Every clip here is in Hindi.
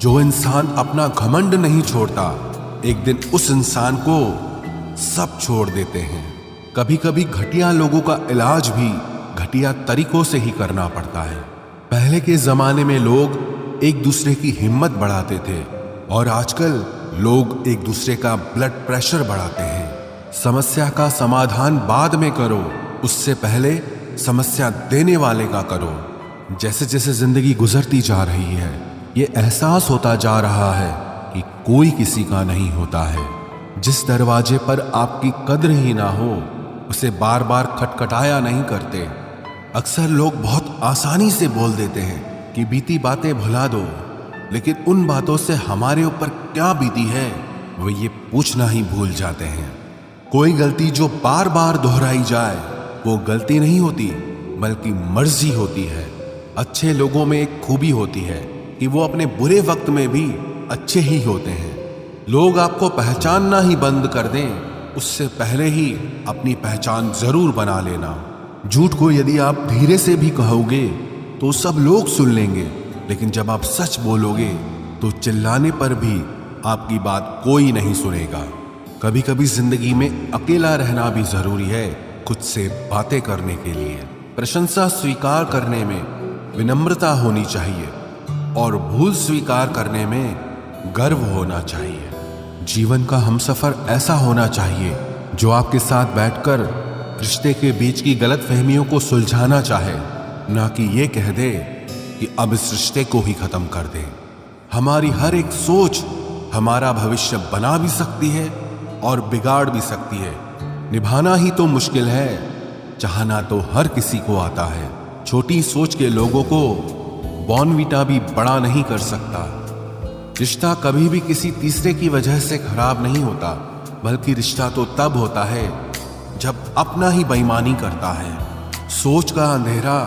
जो इंसान अपना घमंड नहीं छोड़ता, एक दिन उस इंसान को सब छोड़ देते हैं। कभी कभी घटिया लोगों का इलाज भी घटिया तरीकों से ही करना पड़ता है। पहले के जमाने में लोग एक दूसरे की हिम्मत बढ़ाते थे और आजकल लोग एक दूसरे का ब्लड प्रेशर बढ़ाते हैं। समस्या का समाधान बाद में करो, उससे पहले समस्या देने वाले का करो। जैसे जैसे जिंदगी गुजरती जा रही है, ये एहसास होता जा रहा है कि कोई किसी का नहीं होता है। जिस दरवाजे पर आपकी कद्र ही ना हो, उसे बार बार खटखटाया नहीं करते। अक्सर लोग बहुत आसानी से बोल देते हैं कि बीती बातें भुला दो, लेकिन उन बातों से हमारे ऊपर क्या बीती है वो ये पूछना ही भूल जाते हैं। कोई गलती जो बार बार दोहराई जाए वो गलती नहीं होती, बल्कि मर्जी होती है। अच्छे लोगों में एक खूबी होती है कि वो अपने बुरे वक्त में भी अच्छे ही होते हैं। लोग आपको पहचानना ही बंद कर दें, उससे पहले ही अपनी पहचान जरूर बना लेना। झूठ को यदि आप धीरे से भी कहोगे तो सब लोग सुन लेंगे, लेकिन जब आप सच बोलोगे तो चिल्लाने पर भी आपकी बात कोई नहीं सुनेगा। कभी कभी जिंदगी में अकेला रहना भी जरूरी है, खुद से बातें करने के लिए। प्रशंसा स्वीकार करने में विनम्रता होनी चाहिए और भूल स्वीकार करने में गर्व होना चाहिए। जीवन का हमसफर ऐसा होना चाहिए जो आपके साथ बैठकर रिश्ते के बीच की गलतफहमियों को सुलझाना चाहे, ना कि ये कह दे कि अब इस रिश्ते को ही खत्म कर दे। हमारी हर एक सोच हमारा भविष्य बना भी सकती है और बिगाड़ भी सकती है। निभाना ही तो मुश्किल है, चाहना तो हर किसी को आता है। छोटी सोच के लोगों को बॉर्नवीटा भी बड़ा नहीं कर सकता। रिश्ता कभी भी किसी तीसरे की वजह से खराब नहीं होता, बल्कि रिश्ता तो तब होता है जब अपना ही बेईमानी करता है। सोच का अंधेरा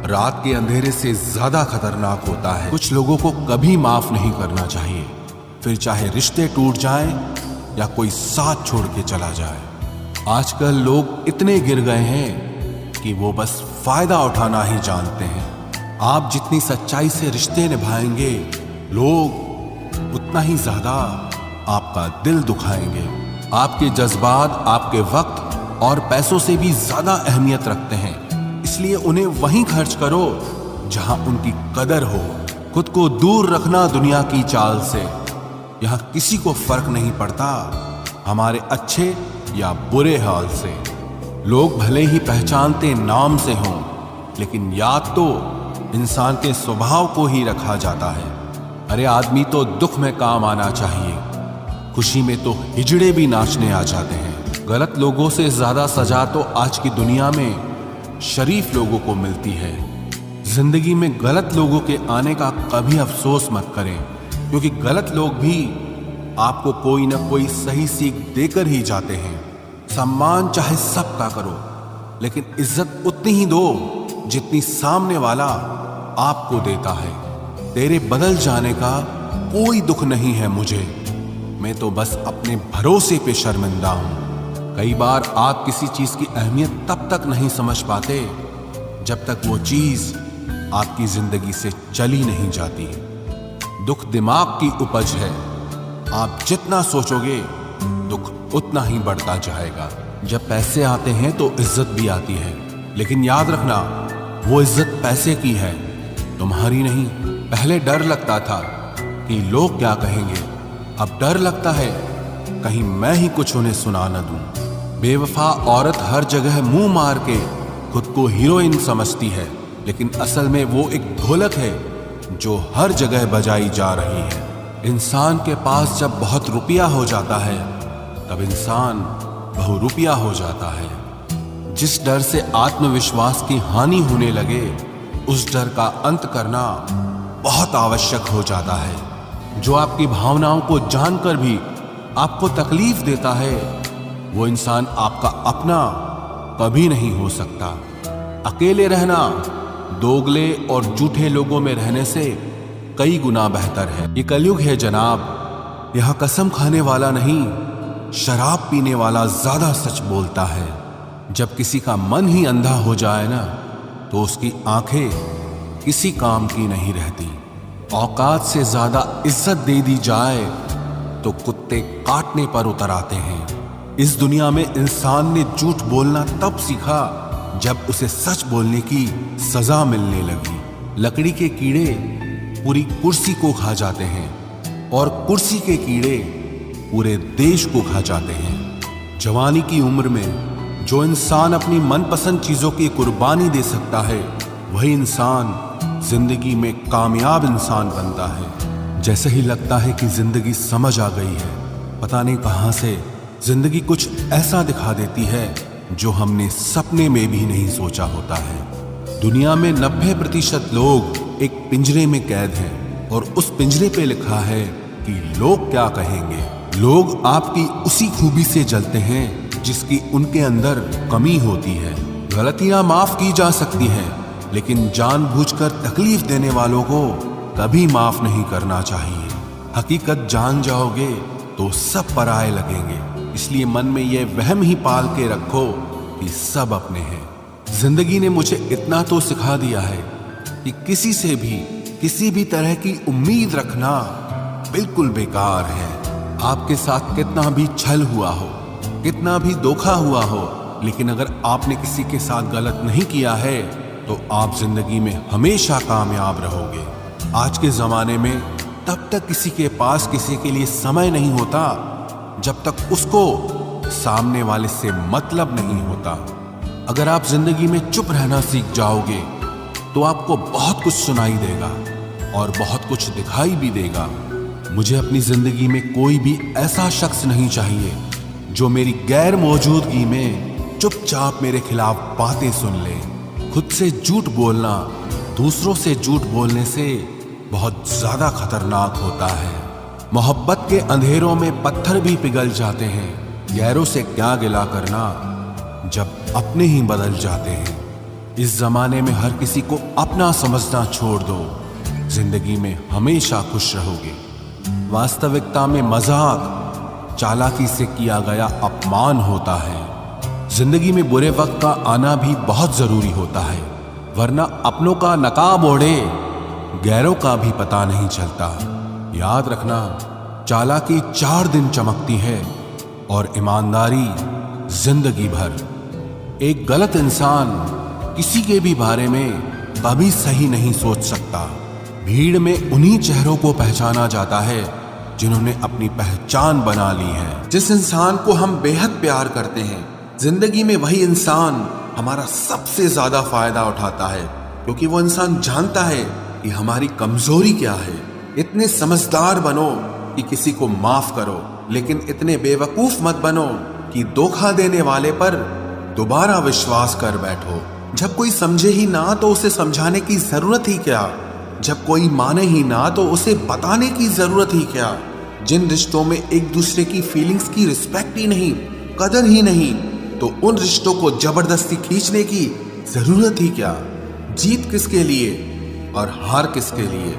रात के अंधेरे से ज्यादा खतरनाक होता है। कुछ लोगों को कभी माफ नहीं करना चाहिए, फिर चाहे रिश्ते टूट जाएं या कोई साथ छोड़ के चला जाए। आजकल लोग इतने गिर गए हैं कि वो बस फायदा उठाना ही जानते हैं। आप जितनी सच्चाई से रिश्ते निभाएंगे, लोग उतना ही ज्यादा आपका दिल दुखाएंगे। आपके जज्बात आपके वक्त और पैसों से भी ज्यादा अहमियत रखते हैं, इसलिए उन्हें वहीं खर्च करो जहां उनकी कदर हो। खुद को दूर रखना दुनिया की चाल से। यहां किसी को फर्क नहीं पड़ता हमारे अच्छे या बुरे हाल से। लोग भले ही पहचानते नाम से हों, लेकिन याद तो इंसान के स्वभाव को ही रखा जाता है। अरे आदमी तो दुख में काम आना चाहिए, खुशी में तो हिजड़े भी नाचने आ जाते हैं। गलत लोगों से ज्यादा सजा तो आज की दुनिया में शरीफ लोगों को मिलती है। जिंदगी में गलत लोगों के आने का कभी अफसोस मत करें, क्योंकि गलत लोग भी आपको कोई ना कोई सही सीख देकर ही जाते हैं। सम्मान चाहे सबका करो, लेकिन इज्जत उतनी ही दो जितनी सामने वाला आपको देता है। तेरे बदल जाने का कोई दुख नहीं है मुझे, मैं तो बस अपने भरोसे पे शर्मिंदा हूं। कई बार आप किसी चीज की अहमियत तब तक नहीं समझ पाते जब तक वो चीज आपकी जिंदगी से चली नहीं जाती। दुख दिमाग की उपज है, आप जितना सोचोगे दुख उतना ही बढ़ता जाएगा। जब पैसे आते हैं तो इज्जत भी आती है, लेकिन याद रखना वो इज्जत पैसे की है, तुम्हारी नहीं। पहले डर लगता था कि लोग क्या कहेंगे, अब डर लगता है कहीं मैं ही कुछ उन्हें सुना न दूं। बेवफा औरत हर जगह मुंह मार के खुद को हीरोइन समझती है, लेकिन असल में वो एक ढोलक है जो हर जगह बजाई जा रही है। इंसान के पास जब बहुत रुपया हो जाता है, तब इंसान बहुरुपया हो जाता है। जिस डर से आत्मविश्वास की हानि होने लगे, उस डर का अंत करना बहुत आवश्यक हो जाता है। जो आपकी भावनाओं को जानकर भी आपको तकलीफ देता है, वो इंसान आपका अपना कभी नहीं हो सकता। अकेले रहना दोगले और झूठे लोगों में रहने से कई गुना बेहतर है। ये कलयुग है जनाब, यहां कसम खाने वाला नहीं, शराब पीने वाला ज्यादा सच बोलता है। जब किसी का मन ही अंधा हो जाए ना, तो उसकी आंखें किसी काम की नहीं रहती। औकात से ज्यादा इज्जत दे दी जाए तो कुत्ते काटने पर उतर आते हैं। इस दुनिया में इंसान ने झूठ बोलना तब सीखा जब उसे सच बोलने की सजा मिलने लगी। लकड़ी के कीड़े पूरी कुर्सी को खा जाते हैं और कुर्सी के कीड़े पूरे देश को खा जाते हैं। जवानी की उम्र में जो इंसान अपनी मनपसंद चीजों की कुर्बानी दे सकता है, वही इंसान जिंदगी में कामयाब इंसान बनता है। जैसे ही लगता है कि जिंदगी समझ आ गई है, पता नहीं कहां से जिंदगी कुछ ऐसा दिखा देती है जो हमने सपने में भी नहीं सोचा होता है। दुनिया में 90% लोग एक पिंजरे में कैद हैं और उस पिंजरे पे लिखा है कि लोग क्या कहेंगे। लोग आपकी उसी खूबी से जलते हैं जिसकी उनके अंदर कमी होती है। गलतियां माफ की जा सकती हैं, लेकिन जानबूझकर तकलीफ देने वालों को कभी माफ नहीं करना चाहिए। हकीकत जान जाओगे तो सब पराये लगेंगे, इसलिए मन में यह वहम ही पाल के रखो कि सब अपने हैं। जिंदगी ने मुझे इतना तो सिखा दिया है कि किसी से भी किसी भी तरह की उम्मीद रखना बिल्कुल बेकार है। आपके साथ कितना भी छल हुआ हो, कितना भी धोखा हुआ हो, लेकिन अगर आपने किसी के साथ गलत नहीं किया है तो आप जिंदगी में हमेशा कामयाब रहोगे। आज के जमाने में तब तक किसी के पास किसी के लिए समय नहीं होता जब तक उसको सामने वाले से मतलब नहीं होता। अगर आप जिंदगी में चुप रहना सीख जाओगे तो आपको बहुत कुछ सुनाई देगा और बहुत कुछ दिखाई भी देगा। मुझे अपनी जिंदगी में कोई भी ऐसा शख्स नहीं चाहिए जो मेरी गैर मौजूदगी में चुपचाप मेरे खिलाफ बातें सुन ले। खुद से झूठ बोलना दूसरों से झूठ बोलने से बहुत ज्यादा खतरनाक होता है। मोहब्बत के अंधेरों में पत्थर भी पिघल जाते हैं। गैरों से क्या गिला करना जब अपने ही बदल जाते हैं। इस जमाने में हर किसी को अपना समझना छोड़ दो, जिंदगी में हमेशा खुश रहोगे। वास्तविकता में मजाक चालाकी से किया गया अपमान होता है। जिंदगी में बुरे वक्त का आना भी बहुत जरूरी होता है, वरना अपनों का नकाब ओढ़े गैरों का भी पता नहीं चलता। याद रखना, चालाकी 4 दिन चमकती है और ईमानदारी जिंदगी भर। एक गलत इंसान किसी के भी बारे में कभी सही नहीं सोच सकता। भीड़ में उन्हीं चेहरों को पहचाना जाता है जिन्होंने अपनी पहचान बना ली है। जिस इंसान को हम बेहद प्यार करते हैं, जिंदगी में वही इंसान हमारा सबसे ज्यादा फायदा उठाता है, क्योंकि वो इंसान जानता है कि हमारी कमजोरी क्या है। इतने समझदार बनो कि किसी को माफ करो, लेकिन इतने बेवकूफ मत बनो कि धोखा देने वाले पर दोबारा विश्वास कर बैठो। जब कोई समझे ही ना तो उसे समझाने की जरूरत ही क्या। जब कोई माने ही ना तो उसे बताने की जरूरत ही क्या। जिन रिश्तों में एक दूसरे की फीलिंग्स की रिस्पेक्ट ही नहीं, कदर ही नहीं, तो उन रिश्तों को जबरदस्ती खींचने की जरूरत ही क्या। जीत किसके लिए और हार किसके लिए,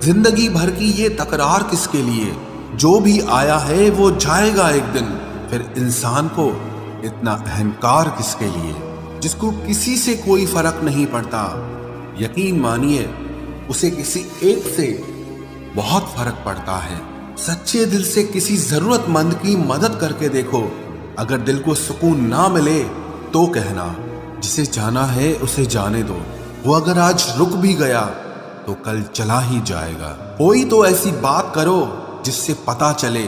जिंदगी भर की ये तकरार किसके लिए। जो भी आया है वो जाएगा एक दिन। फिर इंसान को इतना अहंकार किसके लिए, जिसको किसी से कोई फर्क नहीं पड़ता। यकीन मानिए, उसे किसी एक से बहुत फर्क पड़ता है। सच्चे दिल से किसी जरूरतमंद की मदद करके देखो। अगर दिल को सुकून ना मिले तो कहना, जिसे जाना है उसे जाने दो। वो अगर आज रुक भी गया तो कल चला ही जाएगा। कोई तो ऐसी बात करो जिससे पता चले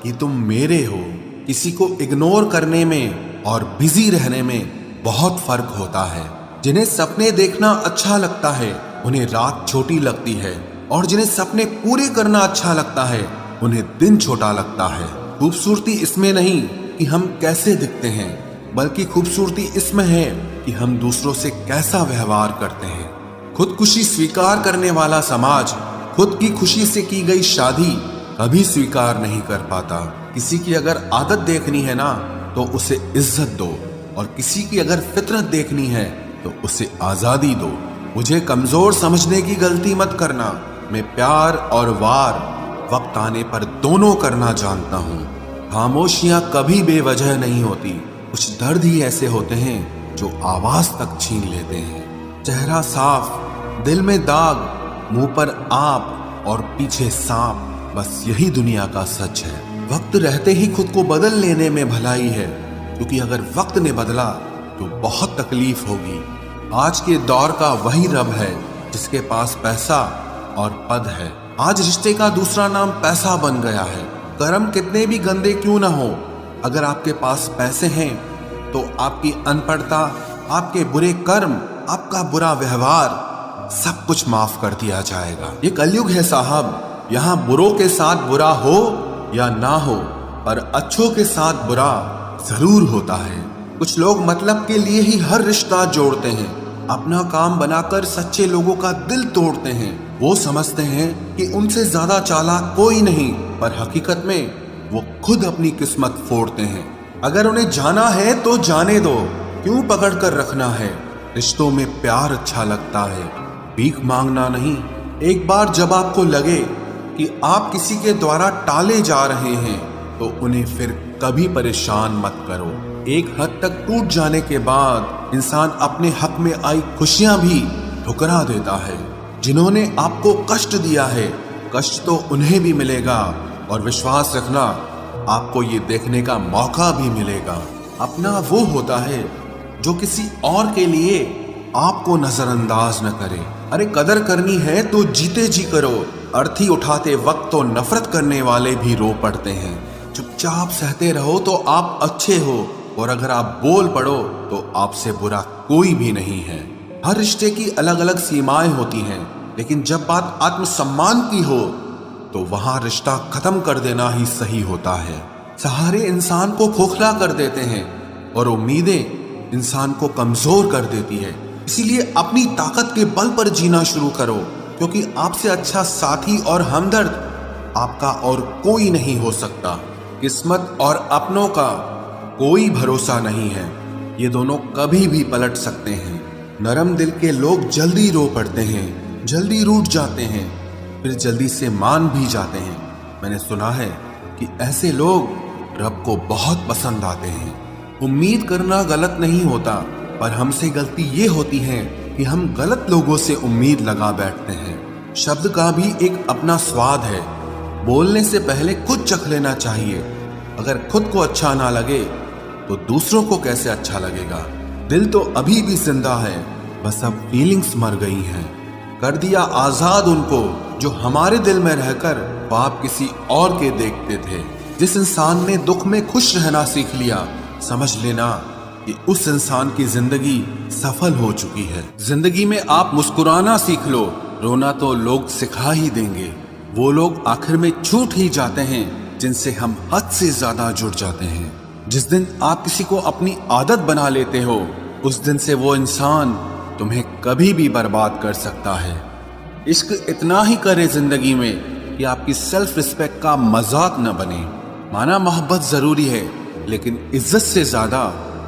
कि तुम मेरे हो। किसी को इग्नोर करने में और बिजी रहने में बहुत फर्क होता है। जिन्हें सपने देखना अच्छा लगता है उन्हें रात छोटी लगती है, और जिन्हें सपने पूरे करना अच्छा लगता है उन्हें दिन छोटा लगता है। खूबसूरती इसमें नहीं कि हम कैसे दिखते हैं, बल्कि खूबसूरती इसमें है कि हम दूसरों से कैसा व्यवहार करते हैं। खुदकुशी स्वीकार करने वाला समाज खुद की खुशी से की गई शादी कभी स्वीकार नहीं कर पाता। किसी की अगर आदत देखनी है ना तो उसे इज्जत दो, और किसी की अगर फितरत देखनी है तो उसे आजादी दो। मुझे कमजोर समझने की गलती मत करना। मैं प्यार और वार वक्त आने पर दोनों करना जानता हूँ। खामोशियां कभी बेवजह नहीं होती। कुछ दर्द ही ऐसे होते हैं जो आवाज तक छीन लेते हैं। चेहरा साफ, दिल में दाग, मुंह पर आप, और पीछे सांप, बस यही दुनिया का सच है। वक्त रहते ही खुद को बदल लेने में भलाई है, क्योंकि अगर वक्त ने बदला तो बहुत तकलीफ होगी। आज के दौर का वही रब है जिसके पास पैसा और पद है। आज रिश्ते का दूसरा नाम पैसा बन गया है। कर्म कितने भी गंदे क्यों ना हो, अगर आपके पास पैसे हैं तो आपकी अनपढ़ता, आपके बुरे कर्म, आपका बुरा व्यवहार सब कुछ माफ कर दिया जाएगा। ये कलयुग है साहब, यहाँ बुरों के साथ बुरा हो या ना हो, पर अच्छों के साथ बुरा जरूर होता है। कुछ लोग मतलब के लिए ही हर रिश्ता जोड़ते हैं, अपना काम बनाकर सच्चे लोगों का दिल तोड़ते हैं। वो समझते हैं कि उनसे ज्यादा चालाक कोई नहीं, पर हकीकत में वो खुद अपनी किस्मत फोड़ते हैं। अगर उन्हें जाना है तो जाने दो, क्यों पकड़ कर रखना है। रिश्तों में प्यार अच्छा लगता है, भीख मांगना नहीं। एक बार जब आपको लगे कि आप किसी के द्वारा टाले जा रहे हैं तो उन्हें फिर कभी परेशान मत करो। एक हद तक टूट जाने के बाद इंसान अपने हक में आई खुशियां भी ठुकरा देता है। जिन्होंने आपको कष्ट दिया है, कष्ट तो उन्हें भी मिलेगा, और विश्वास रखना आपको ये देखने का मौका भी मिलेगा। अपना वो होता है जो किसी और के लिए आपको नजरअंदाज न करे। अरे कदर करनी है तो जीते जी करो। अर्थी उठाते वक्त तो नफरत करने वाले भी रो पड़ते हैं। चुपचाप सहते रहो तो आप अच्छे हो, और अगर आप बोल पड़ो तो आपसे बुरा कोई भी नहीं है। हर रिश्ते की अलग अलग सीमाएं होती हैं, लेकिन जब बात आत्मसम्मान की हो तो वहां रिश्ता खत्म कर देना ही सही होता है। सहारे इंसान को खोखला कर देते हैं और उम्मीदें इंसान को कमजोर कर देती है। इसीलिए अपनी ताकत के बल पर जीना शुरू करो, क्योंकि आपसे अच्छा साथी और हमदर्द आपका और कोई नहीं हो सकता। किस्मत और अपनों का कोई भरोसा नहीं है, ये दोनों कभी भी पलट सकते हैं। नरम दिल के लोग जल्दी रो पड़ते हैं, जल्दी रूठ जाते हैं, फिर जल्दी से मान भी जाते हैं। मैंने सुना है कि ऐसे लोग रब को बहुत पसंद आते हैं। उम्मीद करना गलत नहीं होता, पर हमसे गलती ये होती है कि हम गलत लोगों से उम्मीद लगा बैठते हैं। शब्द का भी एक अपना स्वाद है, बोलने से पहले खुद चख लेना चाहिए। अगर खुद को अच्छा ना लगे तो दूसरों को कैसे अच्छा लगेगा। दिल तो अभी भी जिंदा है, बस अब फीलिंग्स मर गई हैं। कर दिया आजाद उनको जो हमारे दिल में रहकर ख्वाब किसी और के देखते थे। जिस इंसान ने दुख में खुश रहना सीख लिया, समझ लेना कि उस इंसान की जिंदगी सफल हो चुकी है। जिंदगी में आप मुस्कुराना सीख लो, रोना तो लोग सिखा ही देंगे। वो लोग आखिर में छूट ही जाते हैं जिनसे हम हद से ज्यादा जुड़ जाते हैं। जिस दिन आप किसी को अपनी आदत बना लेते हो, उस दिन से वो इंसान तुम्हें कभी भी बर्बाद कर सकता है। इश्क इतना ही करे जिंदगी में कि आपकी सेल्फ रिस्पेक्ट का मजाक न बने। माना मोहब्बत जरूरी है, लेकिन इज्जत से ज्यादा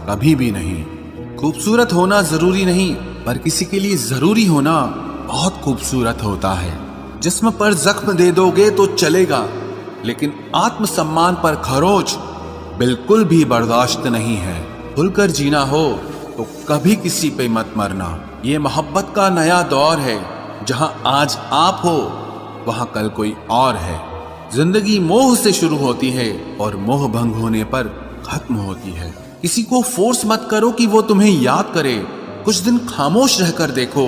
कभी भी नहीं। खूबसूरत होना जरूरी नहीं, पर किसी के लिए जरूरी होना बहुत खूबसूरत होता है। जिस्म पर जख्म दे दोगे तो चलेगा, लेकिन आत्मसम्मान पर खरोच बिल्कुल भी बर्दाश्त नहीं है। खुलकर जीना हो तो कभी किसी पे मत मरना। ये मोहब्बत का नया दौर है, जहां आज आप हो वहां कल कोई और है। जिंदगी मोह से शुरू होती है और मोह भंग होने पर खत्म होती है। किसी को फोर्स मत करो कि वो तुम्हें याद करे। कुछ दिन खामोश रहकर देखो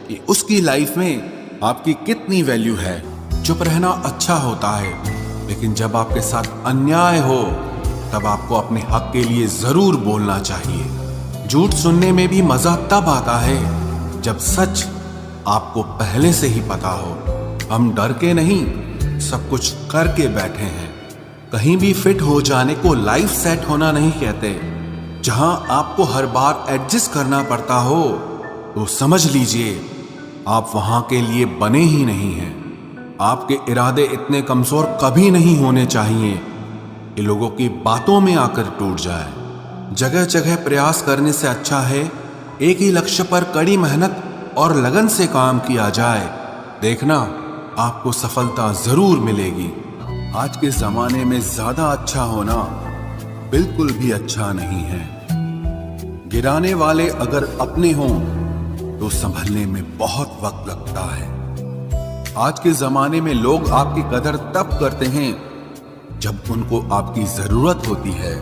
कि उसकी लाइफ में आपकी कितनी वैल्यू है। चुप रहना अच्छा होता है, लेकिन जब आपके साथ अन्याय हो तब आपको अपने हक के लिए जरूर बोलना चाहिए। झूठ सुनने में भी मजा तब आता है जब सच आपको पहले से ही पता हो। हम डर के नहीं, सब कुछ करके बैठे हैं। कहीं भी फिट हो जाने को लाइफ सेट होना नहीं कहते। जहां आपको हर बार एडजस्ट करना पड़ता हो तो समझ लीजिए आप वहां के लिए बने ही नहीं हैं। आपके इरादे इतने कमजोर कभी नहीं होने चाहिए कि लोगों की बातों में आकर टूट जाए। जगह जगह प्रयास करने से अच्छा है एक ही लक्ष्य पर कड़ी मेहनत और लगन से काम किया जाए। देखना आपको सफलता जरूर मिलेगी। आज के जमाने में ज्यादा अच्छा होना बिल्कुल भी अच्छा नहीं है। गिराने वाले अगर अपने हों तो संभलने में बहुत वक्त लगता है। आज के जमाने में लोग आपकी कदर तब करते हैं जब उनको आपकी जरूरत होती है।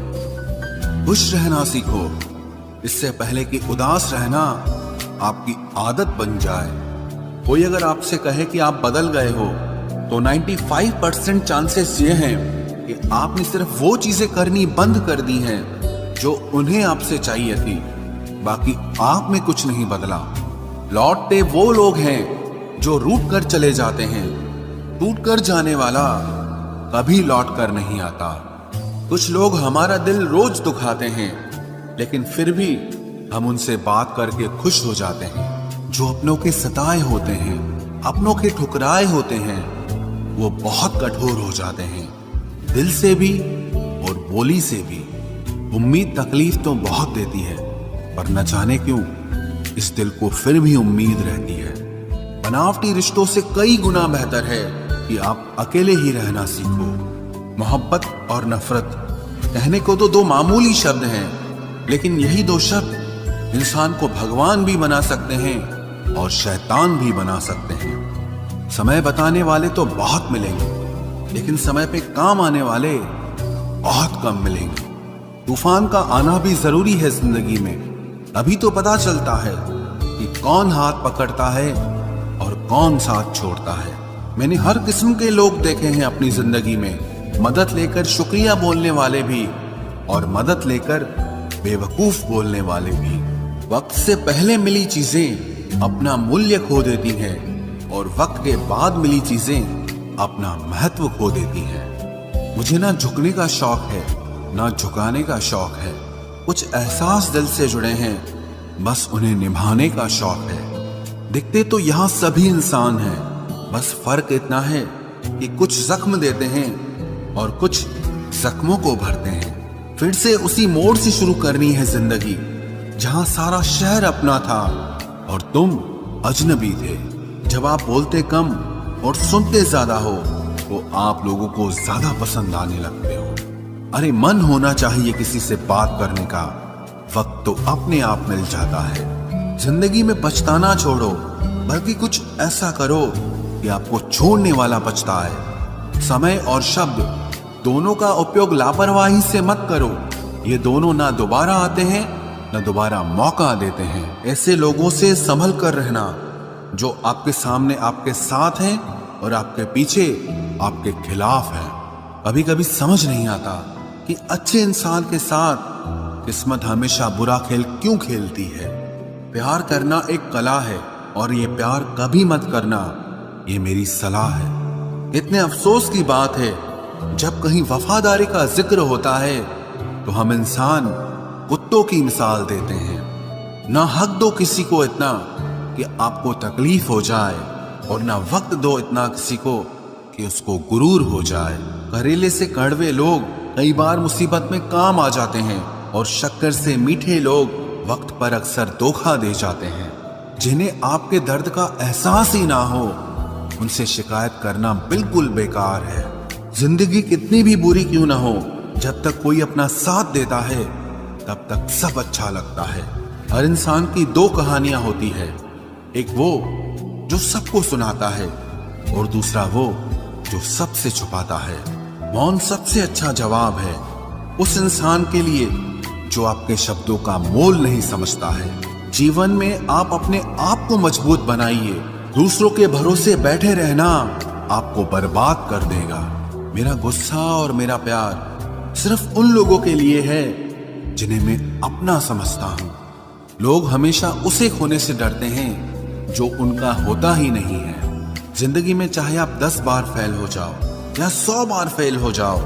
खुश रहना सीखो, इससे पहले कि उदास रहना आपकी आदत बन जाए। कोई अगर आपसे कहे कि आप बदल गए हो तो 95% चांसेस ये हैं कि आपने सिर्फ वो चीजें करनी बंद कर दी हैं जो उन्हें आपसे चाहिए थी, बाकी आप में कुछ नहीं बदला। लौटते वो लोग हैं जो रूठ कर चले जाते हैं, टूट कर जाने वाला कभी लौट कर नहीं आता। कुछ लोग हमारा दिल रोज दुखाते हैं, लेकिन फिर भी हम उनसे बात करके खुश हो जाते हैं। जो अपनों के सताए होते हैं, अपनों के ठुकराए होते हैं, वो बहुत कठोर हो जाते हैं, दिल से भी और बोली से भी। उम्मीद तकलीफ तो बहुत देती है, पर न जाने क्यों इस दिल को फिर भी उम्मीद रहती है। बनावटी रिश्तों से कई गुना बेहतर है कि आप अकेले ही रहना सीखो। मोहब्बत और नफरत कहने को तो दो मामूली शब्द हैं, लेकिन यही दो शब्द इंसान को भगवान भी बना सकते हैं और शैतान भी बना सकते हैं। समय बताने वाले तो बहुत मिलेंगे, लेकिन समय पे काम आने वाले बहुत कम मिलेंगे। तूफान का आना भी जरूरी है जिंदगी में, तभी तो पता चलता है कि कौन हाथ पकड़ता है और कौन साथ छोड़ता है। मैंने हर किस्म के लोग देखे हैं अपनी जिंदगी में, मदद लेकर शुक्रिया बोलने वाले भी और मदद लेकर बेवकूफ बोलने वाले भी। वक्त से पहले मिली चीजें अपना मूल्य खो देती हैं और वक्त के बाद मिली चीजें अपना महत्व खो देती हैं। मुझे ना झुकने का शौक है ना झुकाने का शौक है। कुछ एहसास दिल से जुड़े हैं, बस उन्हें निभाने का शौक है। दिखते तो यहाँ सभी इंसान हैं, बस फर्क इतना है कि कुछ जख्म देते हैं और कुछ जख्मों को भरते हैं। फिर से उसी मोड़ से शुरू करनी है जिंदगी, जहां सारा शहर अपना था और तुम अजनबी थे। जब आप बोलते कम और सुनते ज्यादा हो तो आप लोगों को ज्यादा पसंद आने लगते हो। अरे मन होना चाहिए किसी से बात करने का, वक्त तो अपने आप मिल जाता है। जिंदगी में पछताना छोड़ो, बल्कि कुछ ऐसा करो कि आपको छोड़ने वाला पछताए। समय और शब्द दोनों का उपयोग लापरवाही से मत करो, ये दोनों ना दोबारा आते हैं ना दोबारा मौका देते हैं। ऐसे लोगों से संभल कर रहना जो आपके सामने आपके साथ हैं और आपके पीछे आपके खिलाफ हैं। कभी कभी समझ नहीं आता कि अच्छे इंसान के साथ किस्मत हमेशा बुरा खेल क्यों खेलती है। प्यार करना एक कला है और ये प्यार कभी मत करना, ये मेरी सलाह है। इतने अफसोस की बात है, जब कहीं वफादारी का जिक्र होता है तो हम इंसान कुत्तों की मिसाल देते हैं। ना हक दो किसी को इतना कि आपको तकलीफ हो जाए, और ना वक्त दो इतना किसी को कि उसको गुरूर हो जाए। करेले से कड़वे लोग कई बार मुसीबत में काम आ जाते हैं, और शक्कर से मीठे लोग वक्त पर अक्सर धोखा दे जाते हैं। जिन्हें आपके दर्द का एहसास ही ना हो, उनसे शिकायत करना बिल्कुल बेकार है। जिंदगी कितनी भी बुरी क्यों ना हो, जब तक कोई अपना साथ देता है तब तक सब अच्छा लगता है। हर इंसान की दो कहानियां होती है, एक वो जो सबको सुनाता है और दूसरा वो जो सबसे छुपाता है। मौन सबसे अच्छा जवाब है उस इंसान के लिए जो आपके शब्दों का मोल नहीं समझता है। जीवन में आप अपने आप को मजबूत बनाइए, दूसरों के भरोसे बैठे रहना आपको बर्बाद कर देगा। मेरा गुस्सा और मेरा प्यार सिर्फ उन लोगों के लिए है जिन्हें मैं अपना समझता हूँ। लोग हमेशा उसे खोने से डरते हैं जो उनका होता ही नहीं है। जिंदगी में चाहे आप 10 बार फेल हो जाओ या 100 बार फेल हो जाओ,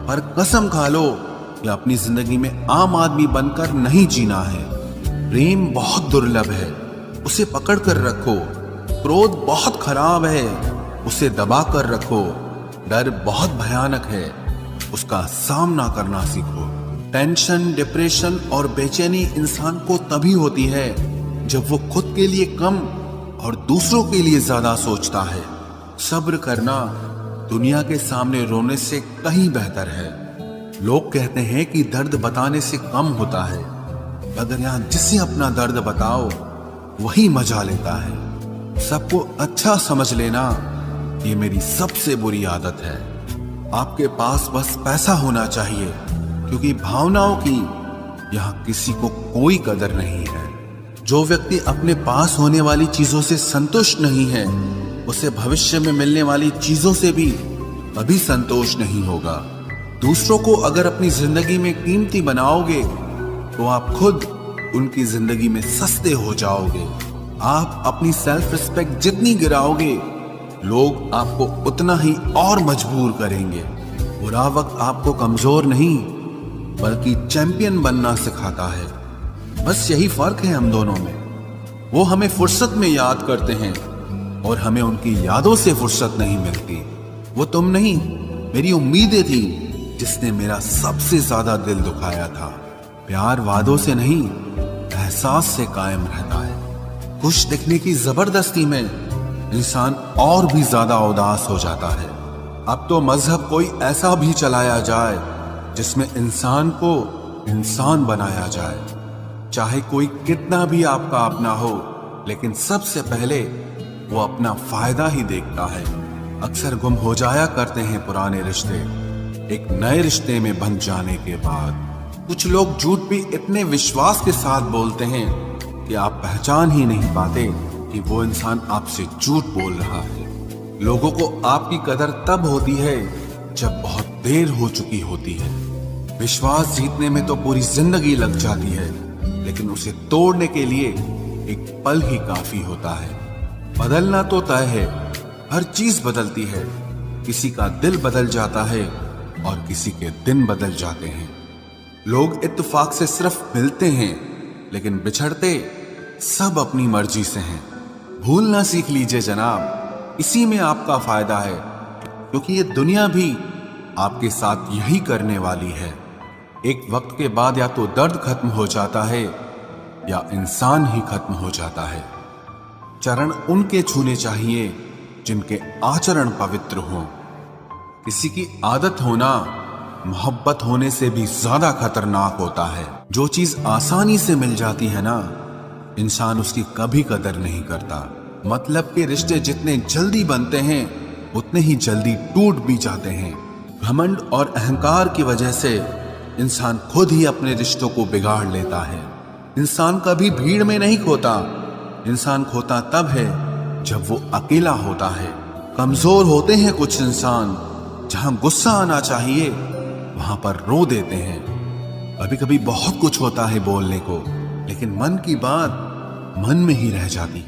पर कसम खा लो कि अपनी जिंदगी में आम आदमी बनकर नहीं जीना है। प्रेम बहुत दुर्लभ है, उसे पकड़ कर रखो। क्रोध बहुत खराब है, उसे दबा कर रखो। डर बहुत भयानक है, उसका सामना करना सीखो। टेंशन, डिप्रेशन और बेचैनी इंसान को तभी होती है जब वो खुद के लिए कम और दूसरों के लिए ज्यादा सोचता है। सब्र करना दुनिया के सामने रोने से कहीं बेहतर है। लोग कहते हैं कि दर्द बताने से कम होता है, अगर यहाँ जिसे अपना दर्द बताओ वही मजा लेता है। सबको अच्छा समझ लेना ये मेरी सबसे बुरी आदत है। आपके पास बस पैसा होना चाहिए, क्योंकि भावनाओं की यहाँ किसी को कोई कदर नहीं है। जो व्यक्ति अपने पास होने वाली चीजों से संतुष्ट नहीं है, उसे भविष्य में मिलने वाली चीजों से भी कभी संतोष नहीं होगा। दूसरों को अगर अपनी जिंदगी में कीमती बनाओगे तो आप खुद उनकी जिंदगी में सस्ते हो जाओगे। आप अपनी सेल्फ रिस्पेक्ट जितनी गिराओगे, लोग आपको उतना ही और मजबूर करेंगे। बुरा वक्त आपको कमजोर नहीं बल्कि चैंपियन बनना सिखाता है। बस यही फर्क है हम दोनों में। वो हमें फुर्सत में याद करते हैं और हमें उनकी यादों से फुर्सत नहीं मिलती। वो तुम नहीं, मेरी उम्मीदें थी जिसने मेरा सबसे ज्यादा दिल दुखाया था। प्यार वादों से नहीं, एहसास से कायम रहता है। खुश दिखने की जबरदस्ती में इंसान और भी ज्यादा उदास हो जाता है। अब तो मजहब कोई ऐसा भी चलाया जाए जिसमें इंसान को इंसान बनाया जाए। चाहे कोई कितना भी आपका अपना हो, लेकिन सबसे पहले वो अपना फायदा ही देखता है। अक्सर गुम हो जाया करते हैं पुराने रिश्ते एक नए रिश्ते में बन जाने के बाद। कुछ लोग झूठ भी इतने विश्वास के साथ बोलते हैं कि आप पहचान ही नहीं पाते कि वो इंसान आपसे झूठ बोल रहा है। लोगों को आपकी कदर तब होती है जब बहुत देर हो चुकी होती है। विश्वास जीतने में तो पूरी जिंदगी लग जाती है, लेकिन उसे तोड़ने के लिए एक पल ही काफी होता है। बदलना तो तय है, हर चीज बदलती है। किसी का दिल बदल जाता है और किसी के दिन बदल जाते हैं। लोग इत्तेफाक से सिर्फ मिलते हैं, लेकिन बिछड़ते सब अपनी मर्जी से हैं। भूलना सीख लीजिए जनाब, इसी में आपका फायदा है, क्योंकि ये दुनिया भी आपके साथ यही करने वाली है। एक वक्त के बाद या तो दर्द खत्म हो जाता है या इंसान ही खत्म हो जाता है। चरण उनके छूने चाहिए जिनके आचरण पवित्र हों। किसी की आदत होना मोहब्बत होने से भी ज्यादा खतरनाक होता है। जो चीज आसानी से मिल जाती है ना, इंसान उसकी कभी कदर नहीं करता। मतलब के रिश्ते जितने जल्दी बनते हैं उतने ही जल्दी टूट भी जाते हैं। घमंड और अहंकार की वजह से इंसान खुद ही अपने रिश्तों को बिगाड़ लेता है। इंसान कभी भीड़ में नहीं खोता, इंसान खोता तब है जब वो अकेला होता है। कमजोर होते हैं कुछ इंसान, जहां गुस्सा आना चाहिए वहां पर रो देते हैं। कभी कभी बहुत कुछ होता है बोलने को, लेकिन मन की बात मन में ही रह जाती है।